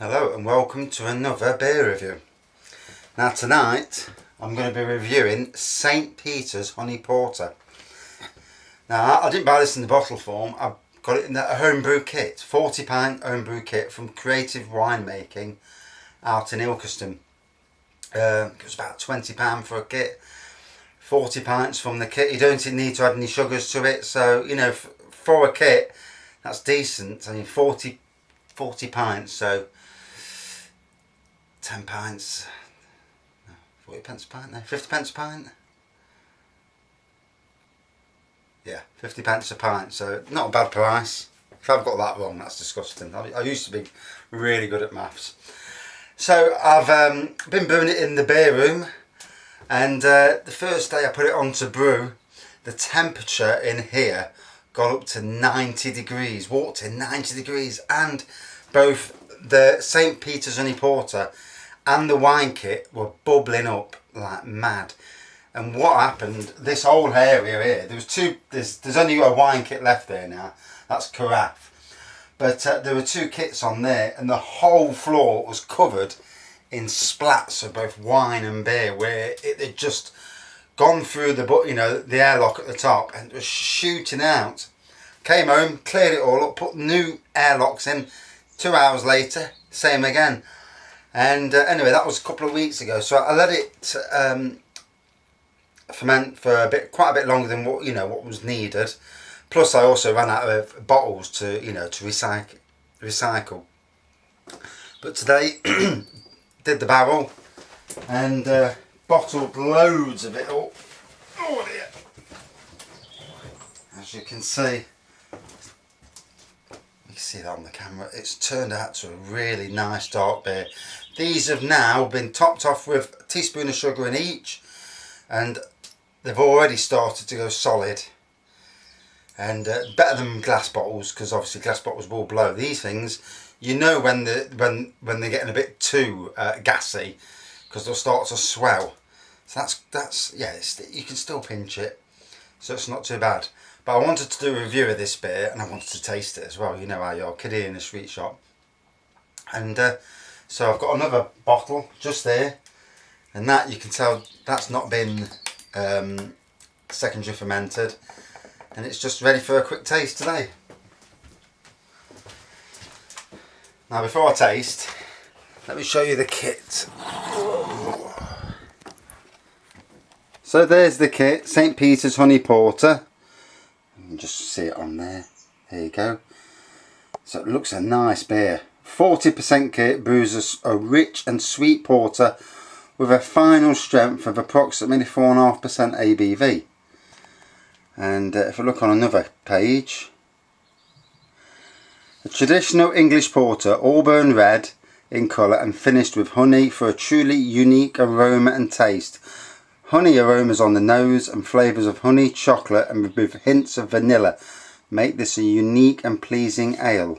Hello and welcome to another beer review. Now tonight I'm going to be reviewing St. Peter's Honey Porter. Now I didn't buy this in the bottle form, I've got it in a homebrew kit, 40 pint homebrew kit from Creative Winemaking out in Ilkeston. It was about £20 for a kit, 40 pints from the kit. You don't need to add any sugars to it, so you know for a kit that's decent. I mean 40 pints, so 10 pints, 40 pence a pint there, 50 pence a pint? Yeah, 50 pence a pint, so not a bad price. If I've got that wrong, that's disgusting. I used to be really good at maths. So I've been brewing it in the beer room, and the first day I put it on to brew, the temperature in here got up to 90 degrees, walked in 90 degrees, and both the St. Peter's Honey Porter and the wine kit were bubbling up like mad. And what happened, this whole area here, there's only a wine kit left there now, that's Carafe. But there were two kits on there, and the whole floor was covered in splats of both wine and beer, where it had just gone through the airlock at the top and it was shooting out. Came home, cleared it all up, put new airlocks in. 2 hours later, same again. And anyway, that was a couple of weeks ago, so I let it ferment for quite a bit longer than what was needed. Plus, I also ran out of bottles to recycle. But today, did the barrel and bottled loads of it up. Oh dear! As you can see. You can see that on the camera. It's turned out to a really nice dark beer. These have now been topped off with a teaspoon of sugar in each, and they've already started to go solid. And better than glass bottles, because obviously glass bottles will blow. These things, you know when they're getting a bit too gassy, because they'll start to swell. So that's yeah, you can still pinch it, so it's not too bad. But I wanted to do a review of this beer, and I wanted to taste it as well. You know how you're a kiddie in a sweet shop. And so I've got another bottle just there, and that you can tell that's not been secondary fermented, and it's just ready for a quick taste today. Now before I taste, let me show you the kit. So there's the kit, St. Peter's Honey Porter. You can just see it on there. There you go. So it looks a nice beer. 40% kit brews a rich and sweet porter with a final strength of approximately 4.5% ABV. And if I look on another page, a traditional English porter, auburn red in colour and finished with honey for a truly unique aroma and taste. Honey aromas on the nose and flavours of honey, chocolate and with hints of vanilla make this a unique and pleasing ale.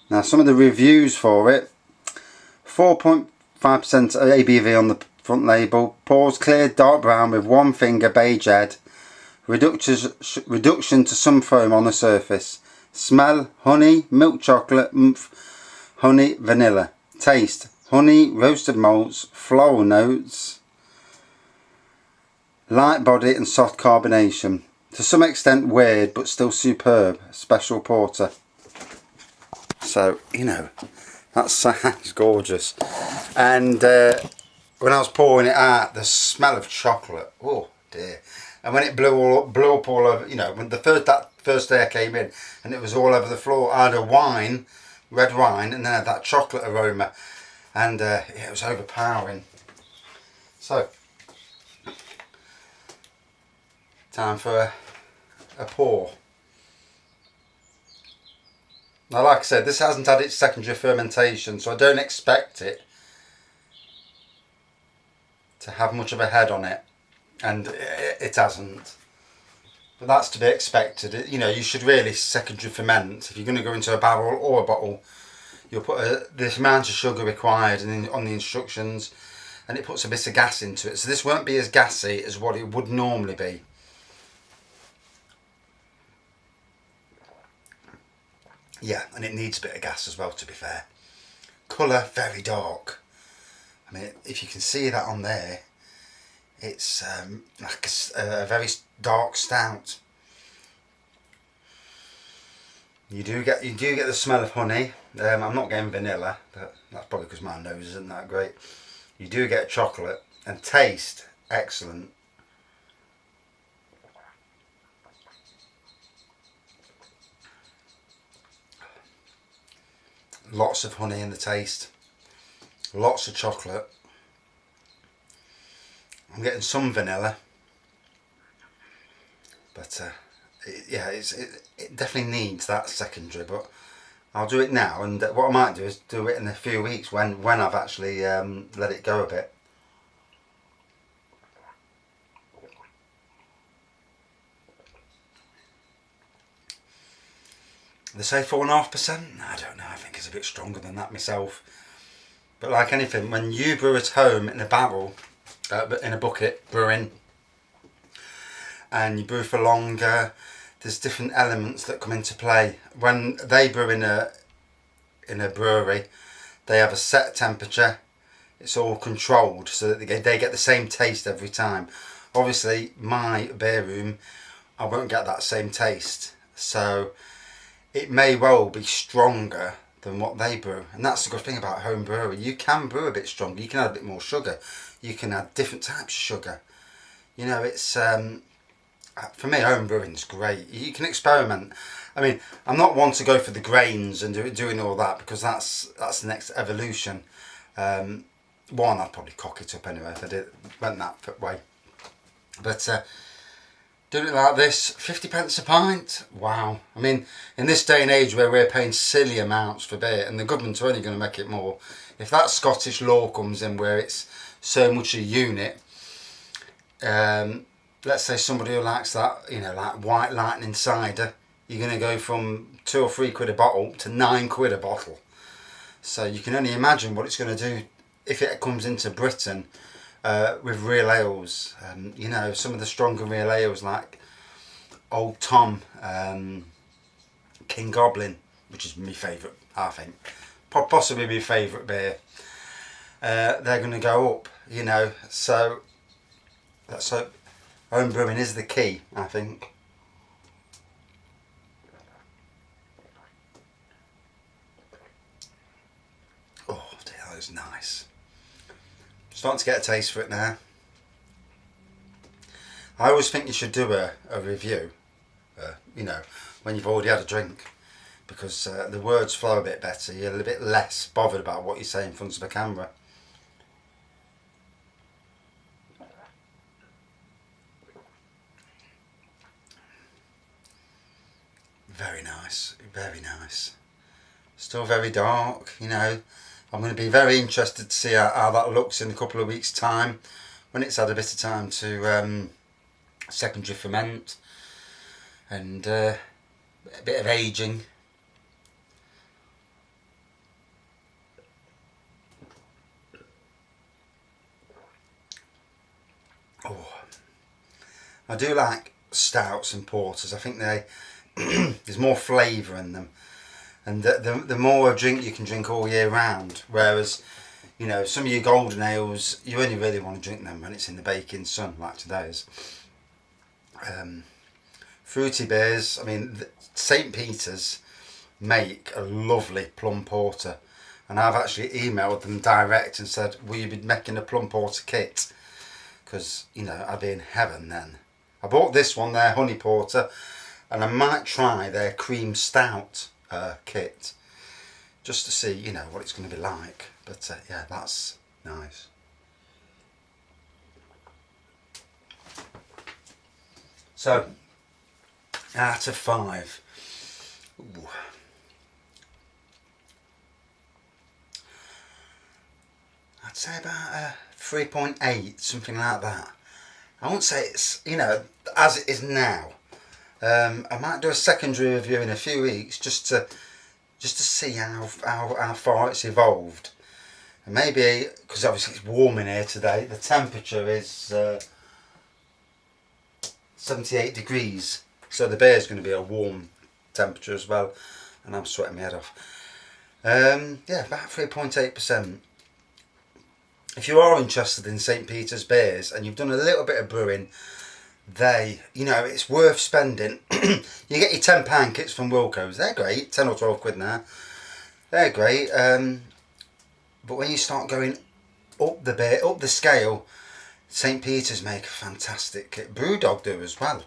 Now some of the reviews for it: 4.5% ABV on the front label, pours clear dark brown with one finger beige head, reduction to some foam on the surface, smell honey, milk chocolate, honey, vanilla, taste honey, roasted malts, floral notes, light body and soft carbonation. To some extent weird but still superb. Special porter. So, you know, that sounds gorgeous. And when I was pouring it out, the smell of chocolate, oh dear. And when it blew up all over, you know, when that first day I came in and it was all over the floor, I had a wine, red wine, and then I had that chocolate aroma. And yeah, it was overpowering. So, time for a pour. Now like I said, this hasn't had its secondary fermentation, so I don't expect it to have much of a head on it, and it hasn't. But that's to be expected. You know, you should really secondary ferment. If you're going to go into a barrel or a bottle, you'll put this amount of sugar required on the instructions, and it puts a bit of gas into it. So this won't be as gassy as what it would normally be. Yeah, and it needs a bit of gas as well, to be fair. colour, very dark. I mean, if you can see that on there, it's like a very dark stout. You do get the smell of honey. I'm not getting vanilla, but that's probably because my nose isn't that great. You do get chocolate, and taste excellent. Lots of honey in the taste, lots of chocolate. I'm getting some vanilla, but yeah, it definitely needs that secondary. But I'll do it now, and what I might do is do it in a few weeks when I've actually let it go a bit. They say 4.5%. I don't know. I think it's a bit stronger than that myself. But like anything, when you brew at home in a barrel, in a bucket brewing, and you brew for longer, there's different elements that come into play. When they brew in a brewery, they have a set temperature. It's all controlled so that they get the same taste every time. Obviously, my beer room, I won't get that same taste. So it may well be stronger than what they brew, and that's the good thing about home brewery. You can brew a bit stronger. You can add a bit more sugar. You can add different types of sugar. You know, it's for me, home brewing's great. You can experiment. I mean, I'm not one to go for the grains and doing all that, because that's the next evolution. One, I'd probably cock it up anyway if I went that way. But doing it like this, 50p a pint, wow. I mean, in this day and age where we're paying silly amounts for beer, and the government's only going to make it more, if that Scottish law comes in where it's so much a unit, let's say somebody who likes that, you know, like White Lightning cider, you're going to go from £2 or £3 a bottle to £9 a bottle. So you can only imagine what it's going to do if it comes into Britain. With real ales, you know, some of the stronger real ales like Old Tom, King Goblin, which is my favourite, I think, possibly my favourite beer, they're going to go up, you know, so let's hope home brewing is the key, I think. Oh dear, that is nice. Starting to get a taste for it now. I always think you should do a review, you know, when you've already had a drink, because the words flow a bit better. You're a bit less bothered about what you say in front of a camera. Very nice, very nice. Still very dark, you know. I'm going to be very interested to see how that looks in a couple of weeks' time, when it's had a bit of time to secondary ferment and a bit of aging. Oh, I do like stouts and porters. I think there's more flavour in them. And the more a drink you can drink all year round, whereas, you know, some of your golden ales, you only really want to drink them when it's in the baking sun, like today's. Fruity beers, I mean, St. Peter's make a lovely plum porter, and I've actually emailed them direct and said, will you be making a plum porter kit? Because, you know, I'd be in heaven then. I bought this one, their honey porter, and I might try their cream stout kit just to see, you know, what it's going to be like. But yeah, that's nice. So out of 5, ooh, I'd say about 3.8, something like that. I won't say it's, you know, as it is now. I might do a secondary review in a few weeks just to see how far it's evolved, and maybe, because obviously it's warm in here today, the temperature is 78 degrees, so the beer's going to be a warm temperature as well, and I'm sweating my head off. Yeah, about 3.8%. If you are interested in St. Peter's beers and you've done a little bit of brewing, it's worth spending. You get your £10 kits from Wilco's. They're great, 10 or 12 quid now. They're great. But when you start going up the scale, St. Peter's make a fantastic kit. Brewdog do as well.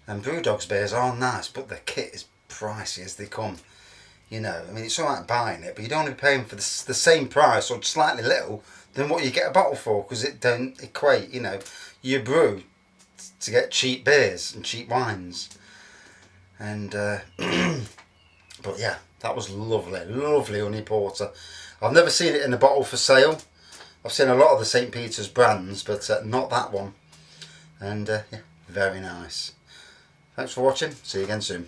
And Brewdog's beers are nice, but the kit is pricey as they come. It's alright buying it, but you don't want to be paying for the same price or slightly little than what you get a bottle for, because it don't equate. You brew to get cheap beers and cheap wines. And but yeah, that was lovely honey porter. I've never seen it in a bottle for sale. I've seen a lot of the St. Peter's brands, but not that one. And yeah, very nice. Thanks for watching. See you again soon.